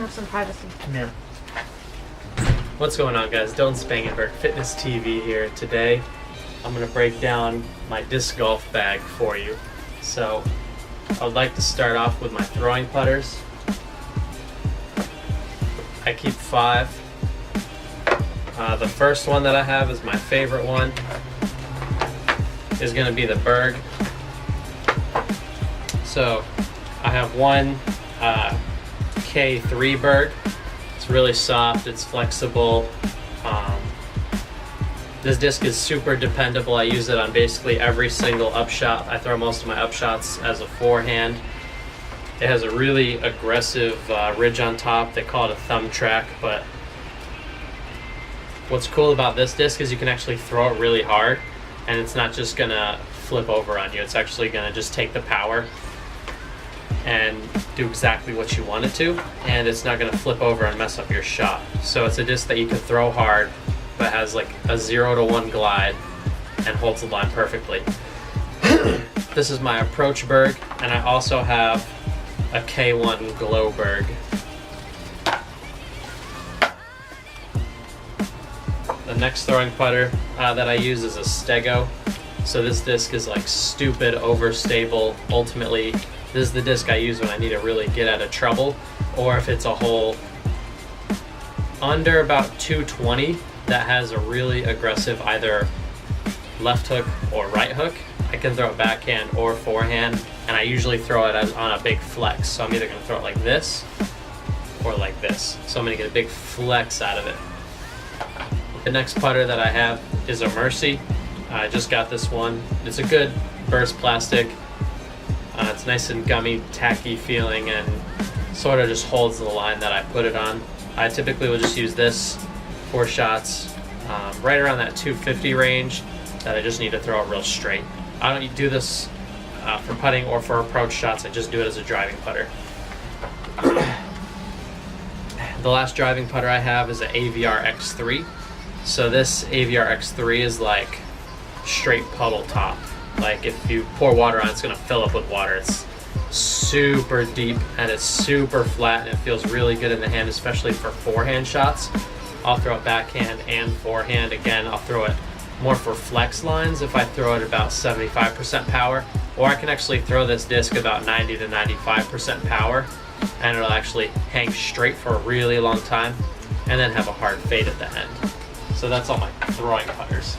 have some privacy. Yeah. What's going on, guys? Dylan Spangenberg, Fitness TV here. Today, I'm going to break down my disc golf bag for you. So, I would like to start off with my throwing putters. I keep 5. The first one that I have is my favorite one. Is going to be the Berg. So, I have one K3 Berg. It's really soft, it's flexible. This disc is super dependable. I use it on basically every single upshot. I throw most of my upshots as a forehand. It has a really aggressive ridge on top. They call it a thumb track, but what's cool about this disc is you can actually throw it really hard and it's not just gonna flip over on you. It's actually gonna just take the power and do exactly what you want it to, and it's not going to flip over and mess up your shot. So it's a disc that you can throw hard but has like a 0 to 1 glide and holds the line perfectly. This is my approach Berg, and I also have a K1 glow Berg. The next throwing putter that I use is a Stego. So this disc is like stupid overstable. Ultimately, this is the disc I use when I need to really get out of trouble, or if it's a hole under about 220 that has a really aggressive either left hook or right hook. I can throw it backhand or forehand, and I usually throw it on a big flex. So I'm either going to throw it like this or like this. So I'm going to get a big flex out of it. The next putter that I have is a Mercy. I just got this one. It's a good burst plastic. It's nice and gummy, tacky feeling, and sort of just holds the line that I put it on. I typically will just use this for shots right around that 250 range that I just need to throw it real straight. I don't do this for putting or for approach shots. I just do it as a driving putter. The last driving putter I have is an AVR X3. So this AVR X3 is like straight puddle top. Like if you pour water on, it's gonna fill up with water. It's super deep and it's super flat and it feels really good in the hand, especially for forehand shots. I'll throw it backhand and forehand. Again, I'll throw it more for flex lines if I throw it about 75% power, or I can actually throw this disc about 90 to 95% power and it'll actually hang straight for a really long time and then have a hard fade at the end. So that's all my throwing putters.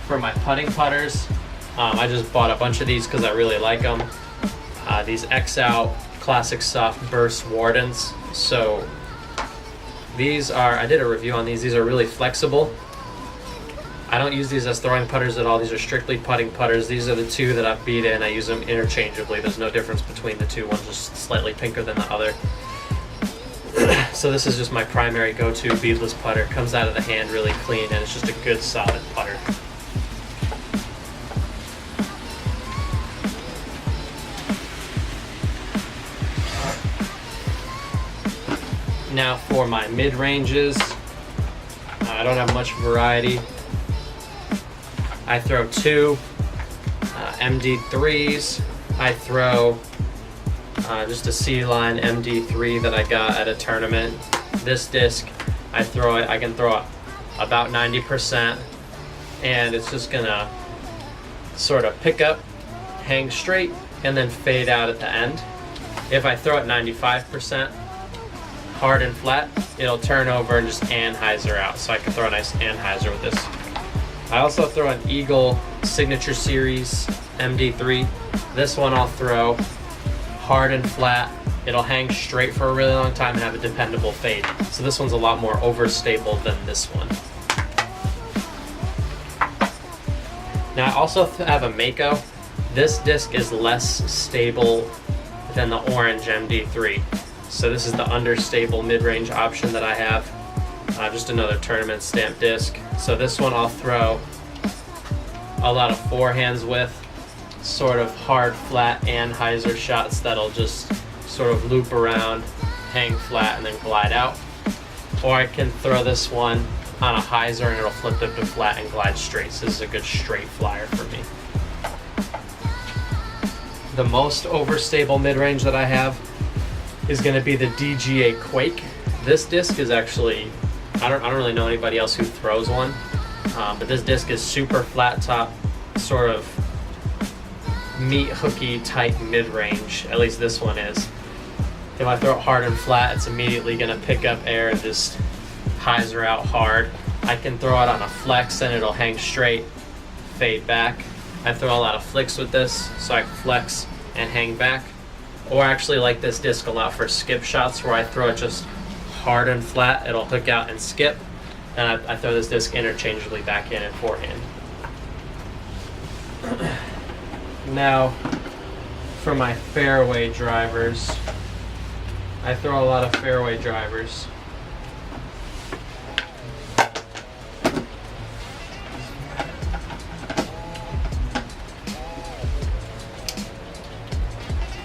For my putting putters, I just bought a bunch of these because I really like them. These X-Out Classic Soft Burst Wardens. So these are, I did a review on these. These are really flexible. I don't use these as throwing putters at all. These are strictly putting putters. These are the two that I've beat in. I use them interchangeably. There's no difference between the two. One's just slightly pinker than the other. So this is just my primary go-to beadless putter. Comes out of the hand really clean and it's just a good solid putter. Now for my mid-ranges, I don't have much variety. I throw 2 MD3s. I throw just a C-Line MD3 that I got at a tournament. This disc, I can throw it about 90%, and it's just gonna sort of pick up, hang straight, and then fade out at the end. If I throw it 95%, hard and flat, it'll turn over and just Anheuser out. So I can throw a nice Anheuser with this. I also throw an Eagle Signature Series MD3. This one I'll throw hard and flat. It'll hang straight for a really long time and have a dependable fade. So this one's a lot more overstable than this one. Now I also have a Mako. This disc is less stable than the orange MD3. So this is the understable mid-range option that I have. Just another tournament stamp disc. So this one I'll throw a lot of forehands with, sort of hard, flat Anheuser shots that'll just sort of loop around, hang flat, and then glide out. Or I can throw this one on a hyzer and it'll flip up to flat and glide straight. So this is a good straight flyer for me. The most overstable mid-range that I have is going to be the DGA Quake. This disc is actually, I don't really know anybody else who throws one, but this disc is super flat top, sort of meat hooky type mid-range. At least this one is. If I throw it hard and flat, it's immediately going to pick up air and just hyzer out hard. I can throw it on a flex and it'll hang straight, fade back. I throw a lot of flicks with this, so I can flex and hang back. Or I actually like this disc a lot for skip shots, where I throw it just hard and flat, it'll hook out and skip, and I throw this disc interchangeably back in and forehand. Now, for my fairway drivers, I throw a lot of fairway drivers.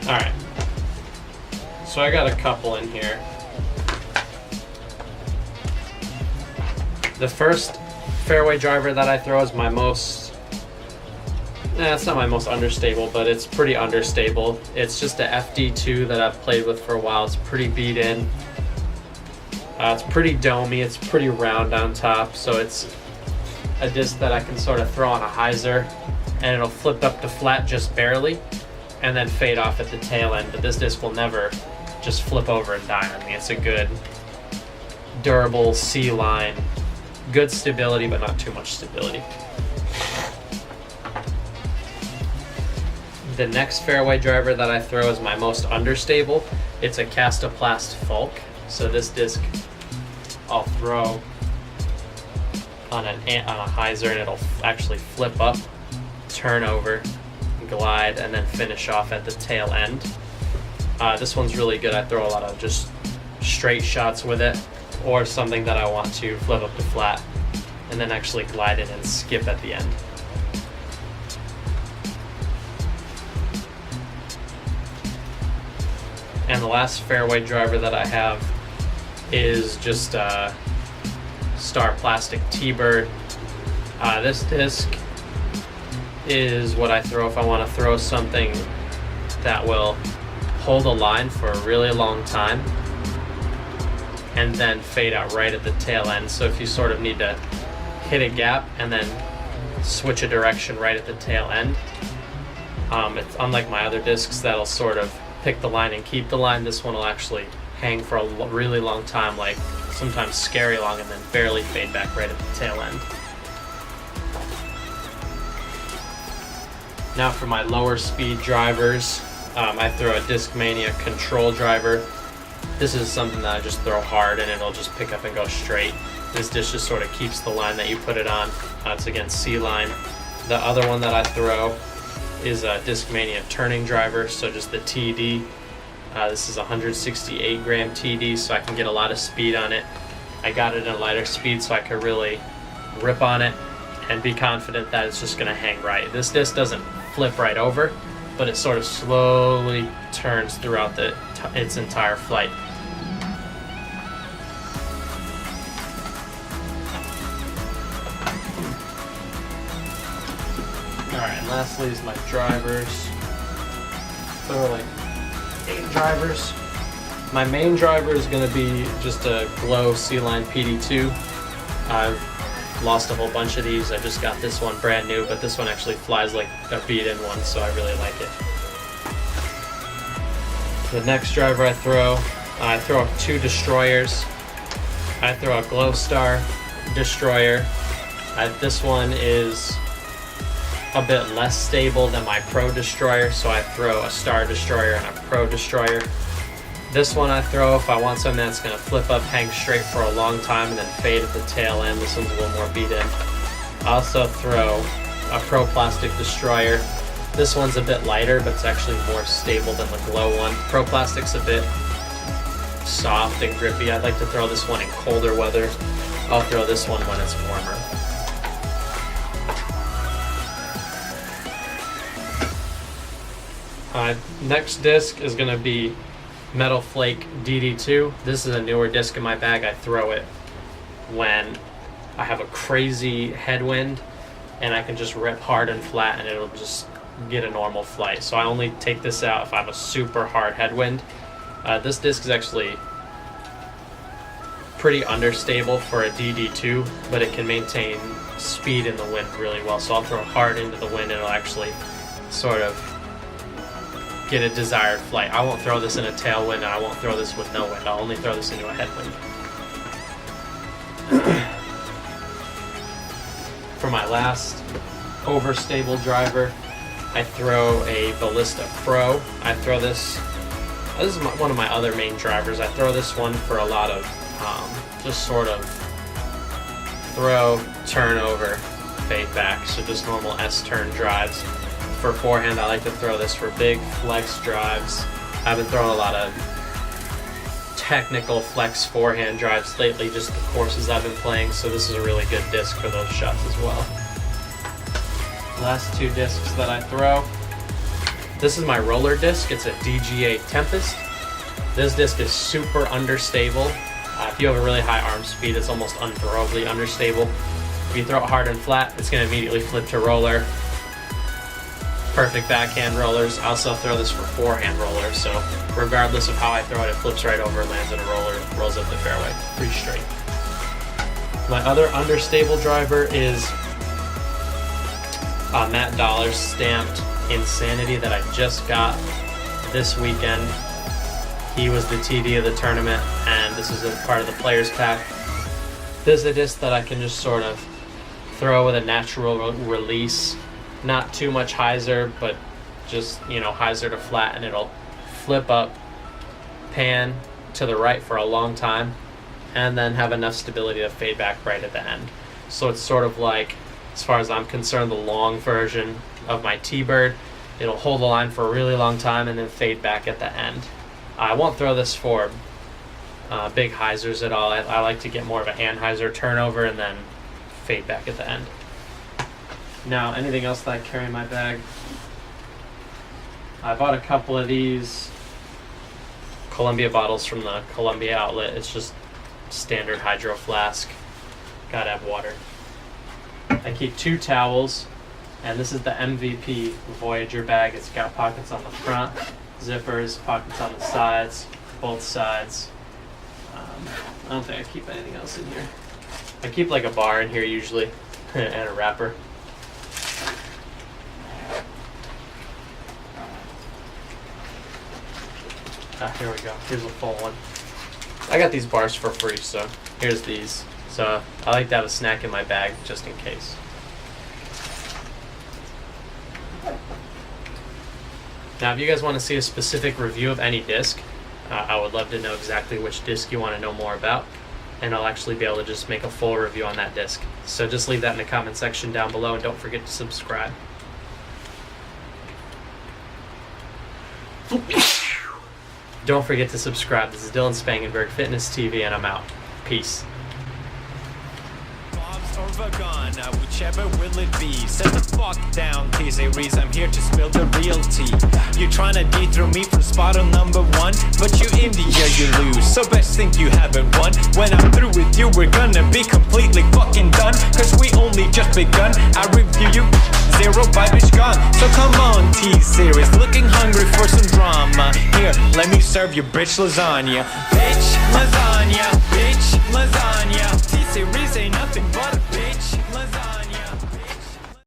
Alright, so I got a couple in here. The first fairway driver that I throw is my most, it's not my most understable, but it's pretty understable. It's just a FD2 that I've played with for a while. It's pretty beat in. It's pretty domey, it's pretty round on top, so it's a disc that I can sort of throw on a hyzer and it'll flip up to flat just barely and then fade off at the tail end, but this disc will never just flip over and die on me. It's a good, durable C-line, good stability, but not too much stability. The next fairway driver that I throw is my most understable. It's a kastaplast Falk. So this disc I'll throw on a hyzer and it'll actually flip up, turn over, glide, and then finish off at the tail end. This one's really good. I throw a lot of just straight shots with it, or something that I want to flip up to flat and then actually glide it and skip at the end. And the last fairway driver that I have is just a Star Plastic T-Bird. This disc is what I throw if I want to throw something that will hold a line for a really long time and then fade out right at the tail end. So if you sort of need to hit a gap and then switch a direction right at the tail end, it's unlike my other discs that'll sort of pick the line and keep the line. This one will actually hang for a really long time, like sometimes scary long, and then barely fade back right at the tail end. Now for my lower speed drivers, I throw a Discmania control driver. This is something that I just throw hard and it'll just pick up and go straight. This disc just sort of keeps the line that you put it on. It's against C-line. The other one that I throw is a Discmania turning driver, so just the TD. This is 168 gram TD, so I can get a lot of speed on it. I got it in a lighter speed so I could really rip on it and be confident that it's just gonna hang right. This disc doesn't flip right over, but it sort of slowly turns throughout its entire flight. Alright, and lastly is my drivers. Throw like 8 drivers. My main driver is going to be just a Glow C-Line PD2. I've lost a whole bunch of these. I just got this one brand new, but this one actually flies like a beat-in one, so I really like it. The next driver I throw 2 destroyers. I throw a Glow Star destroyer. This one is a bit less stable than my Pro Destroyer, so I throw a Star Destroyer and a Pro Destroyer. This one I throw if I want something that's going to flip up, hang straight for a long time, and then fade at the tail end. This one's a little more beat in. I also throw a Pro Plastic Destroyer. This one's a bit lighter, but it's actually more stable than the Glow one. Pro Plastic's a bit soft and grippy. I'd like to throw this one in colder weather. I'll throw this one when it's warmer. Next disc is going to be Metal Flake DD2. This is a newer disc in my bag. I throw it when I have a crazy headwind and I can just rip hard and flat and it'll just get a normal flight. So I only take this out if I have a super hard headwind. This disc is actually pretty understable for a DD2, but it can maintain speed in the wind really well. So I'll throw hard into the wind and it'll actually sort of get a desired flight. I won't throw this in a tailwind, and I won't throw this with no wind. I'll only throw this into a headwind. For my last overstable driver, I throw a Ballista Pro. I throw this is one of my other main drivers. I throw this one for a lot of just sort of throw, turn over, fade back. So just normal S-turn drives. For forehand, I like to throw this for big flex drives. I've been throwing a lot of technical flex forehand drives lately, just the courses I've been playing, so this is a really good disc for those shots as well. Last two discs that I throw. This is my roller disc. It's a DGA Tempest. This disc is super understable. If you have a really high arm speed, it's almost unthrowably understable. If you throw it hard and flat, it's going to immediately flip to roller. Perfect backhand rollers. I also throw this for forehand rollers, so regardless of how I throw it, it flips right over, lands in a roller, rolls up the fairway. Pretty straight. My other understable driver is Matt Dollar's stamped Insanity that I just got this weekend. He was the TD of the tournament, and this is a part of the players pack. This is a disc that I can just sort of throw with a natural release. Not too much hyzer, but just, you know, hyzer to flat, and it'll flip up, pan to the right for a long time, and then have enough stability to fade back right at the end. So it's sort of like, as far as I'm concerned, the long version of my T-Bird. It'll hold the line for a really long time and then fade back at the end. I won't throw this for big hyzers at all. I like to get more of a hand hyzer turnover and then fade back at the end. Now, anything else that I carry in my bag? I bought a couple of these Columbia bottles from the Columbia outlet. It's just standard hydro flask. Gotta have water. I keep 2 towels, and this is the MVP Voyager bag. It's got pockets on the front, zippers, pockets on the sides, both sides. I don't think I keep anything else in here. I keep like a bar in here usually, and a wrapper. Here we go. Here's a full one. I got these bars for free, so here's these. So I like to have a snack in my bag just in case. Now, if you guys want to see a specific review of any disc, I would love to know exactly which disc you want to know more about, and I'll actually be able to just make a full review on that disc. So just leave that in the comment section down below, and don't forget to subscribe. Don't forget to subscribe. This is Dylan Spangenberg, Fitness TV, and I'm out. Peace. Whichever will it be? Set the fuck down, T-Series. I'm here to spill the real tea. You're trying to dethrone me from spot on number 1, but you in the year you lose. So best think you haven't won. When I'm through with you, we're gonna be completely fucking done. Cause we only just begun. I review you, 0 vibe is gone. So come on, T-Series, looking hungry for some drama. Here, let me serve you bitch lasagna. Bitch lasagna, bitch lasagna. T-Series ain't nothing